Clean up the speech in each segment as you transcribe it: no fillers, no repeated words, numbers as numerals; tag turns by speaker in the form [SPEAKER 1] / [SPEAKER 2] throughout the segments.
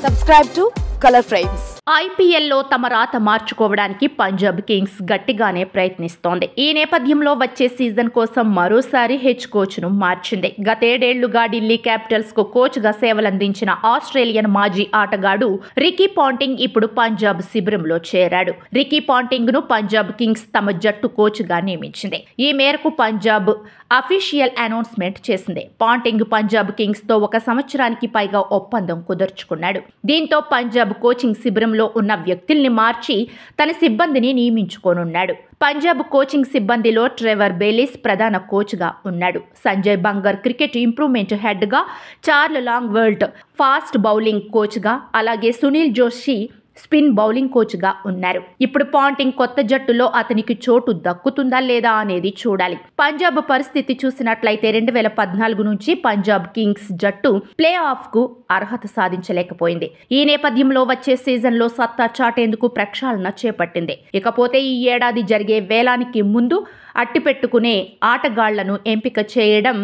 [SPEAKER 1] Subscribe to Color Frames.
[SPEAKER 2] ఐపీఎల్లో తమ రాత మార్చుకోవడానికి పంజాబ్ కింగ్స్ గట్టిగానే ప్రయత్నిస్తోంది. ఈ నేపథ్యంలో వచ్చే సీజన్ కోసం మరోసారి హెడ్ కోచ్ను మార్చింది. గతేడేళ్లుగా ఢిల్లీ క్యాపిటల్స్ కు కోచ్గా సేవలందించిన ఆస్ట్రేలియన్ మాజీ ఆటగాడు రికీ పాంటింగ్ ఇప్పుడు పంజాబ్ శిబిరంలో చేరాడు. రికీ పాంటింగ్ ను పంజాబ్ కింగ్స్ తమ జట్టు కోచ్గా నియమించింది. ఈ మేరకు పంజాబ్ అఫీషియల్ అనౌన్స్మెంట్ చేసింది. పాంటింగ్ పంజాబ్ కింగ్స్ తో 1 సంవత్సరానికి పైగా ఒప్పందం కుదుర్చుకున్నాడు. దీంతో పంజాబ్ కోచింగ్ శిబిరంలో ఉన్న వ్యక్తుల్ని మార్చి తన సిబ్బందిని నియమించుకోనున్నాడు. పంజాబ్ కోచింగ్ సిబ్బందిలో ట్రెవర్ బెయిలిస్ ప్రధాన కోచ్గా ఉన్నాడు. సంజయ్ బంగర్ క్రికెట్ ఇంప్రూవ్మెంట్ హెడ్గా, చార్ల్ లాంగ్వర్డ్ ఫాస్ట్ బౌలింగ్ కోచ్గా, అలాగే సునీల్ జోషి స్పిన్ బౌలింగ్ కోచ్గా ఉన్నారు. ఇప్పుడు పాంటింగ్ కొత్త జట్టులో అతనికి చోటు దక్కుతుందా లేదా అనేది చూడాలి. పంజాబ్ పరిస్థితి చూసినట్లయితే 2014 నుంచి పంజాబ్ కింగ్స్ జట్టు ప్లే ఆఫ్ కు అర్హత సాధించలేకపోయింది. ఈ నేపథ్యంలో వచ్చే సీజన్లో సత్తా చాటేందుకు ప్రక్షాళన చేపట్టింది. ఇకపోతే ఈ ఏడాది జరిగే వేలానికి ముందు అట్టిపెట్టుకునే ఆటగాళ్లను ఎంపిక చేయడం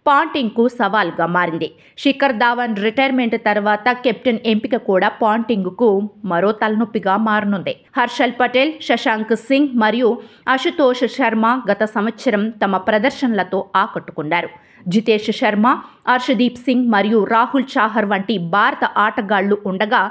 [SPEAKER 2] పాంటింగ్ కు సవాల్గా మారింది. శిఖర్ ధావన్ రిటైర్మెంట్ తర్వాత కెప్టెన్ ఎంపిక కూడా పాంటింగ్ కు మరో తలనొప్పిగా మారనుంది. హర్షల్ పటేల్, శశాంక్ సింగ్ మరియు అశుతోష్ శర్మ గత సంవత్సరం తమ ప్రదర్శనలతో ఆకట్టుకున్నారు. జితేష్ శర్మ, హర్షదీప్ సింగ్ మరియు రాహుల్ చాహర్ వంటి భారత ఆటగాళ్లు ఉండగా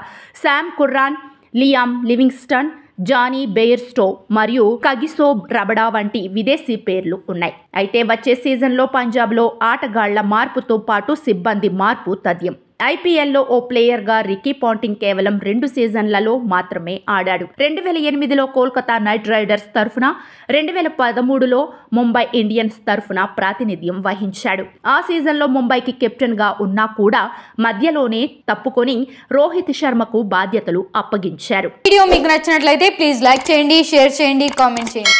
[SPEAKER 2] Sam Curran, Liam Livingstone, Jonny Bairstow మరియు కగిసో రబడా వంటి విదేశీ పేర్లు ఉన్నాయి. అయితే వచ్చే సీజన్లో పంజాబ్లో ఆటగాళ్ల మార్పుతో పాటు సిబ్బంది మార్పు తథ్యం. ఐపీఎల్లో ఓ ప్లేయర్గా రికీ పాంటింగ్ కేవలం 2 సీజన్లలో మాత్రమే ఆడాడు. 2008లో కోల్కతా నైట్ రైడర్స్ తరఫున, 2013లో ముంబై ఇండియన్స్ తరఫున ప్రాతినిధ్యం వహించాడు. ఆ సీజన్లో ముంబైకి కెప్టెన్గా ఉన్నా కూడా మధ్యలోనే తప్పుకొని రోహిత్ శర్మకు బాధ్యతలు అప్పగించారు.
[SPEAKER 3] వీడియో మీకు నచ్చినట్లయితే ప్లీజ్ లైక్ చేయండి, షేర్ చేయండి, కామెంట్ చేయండి.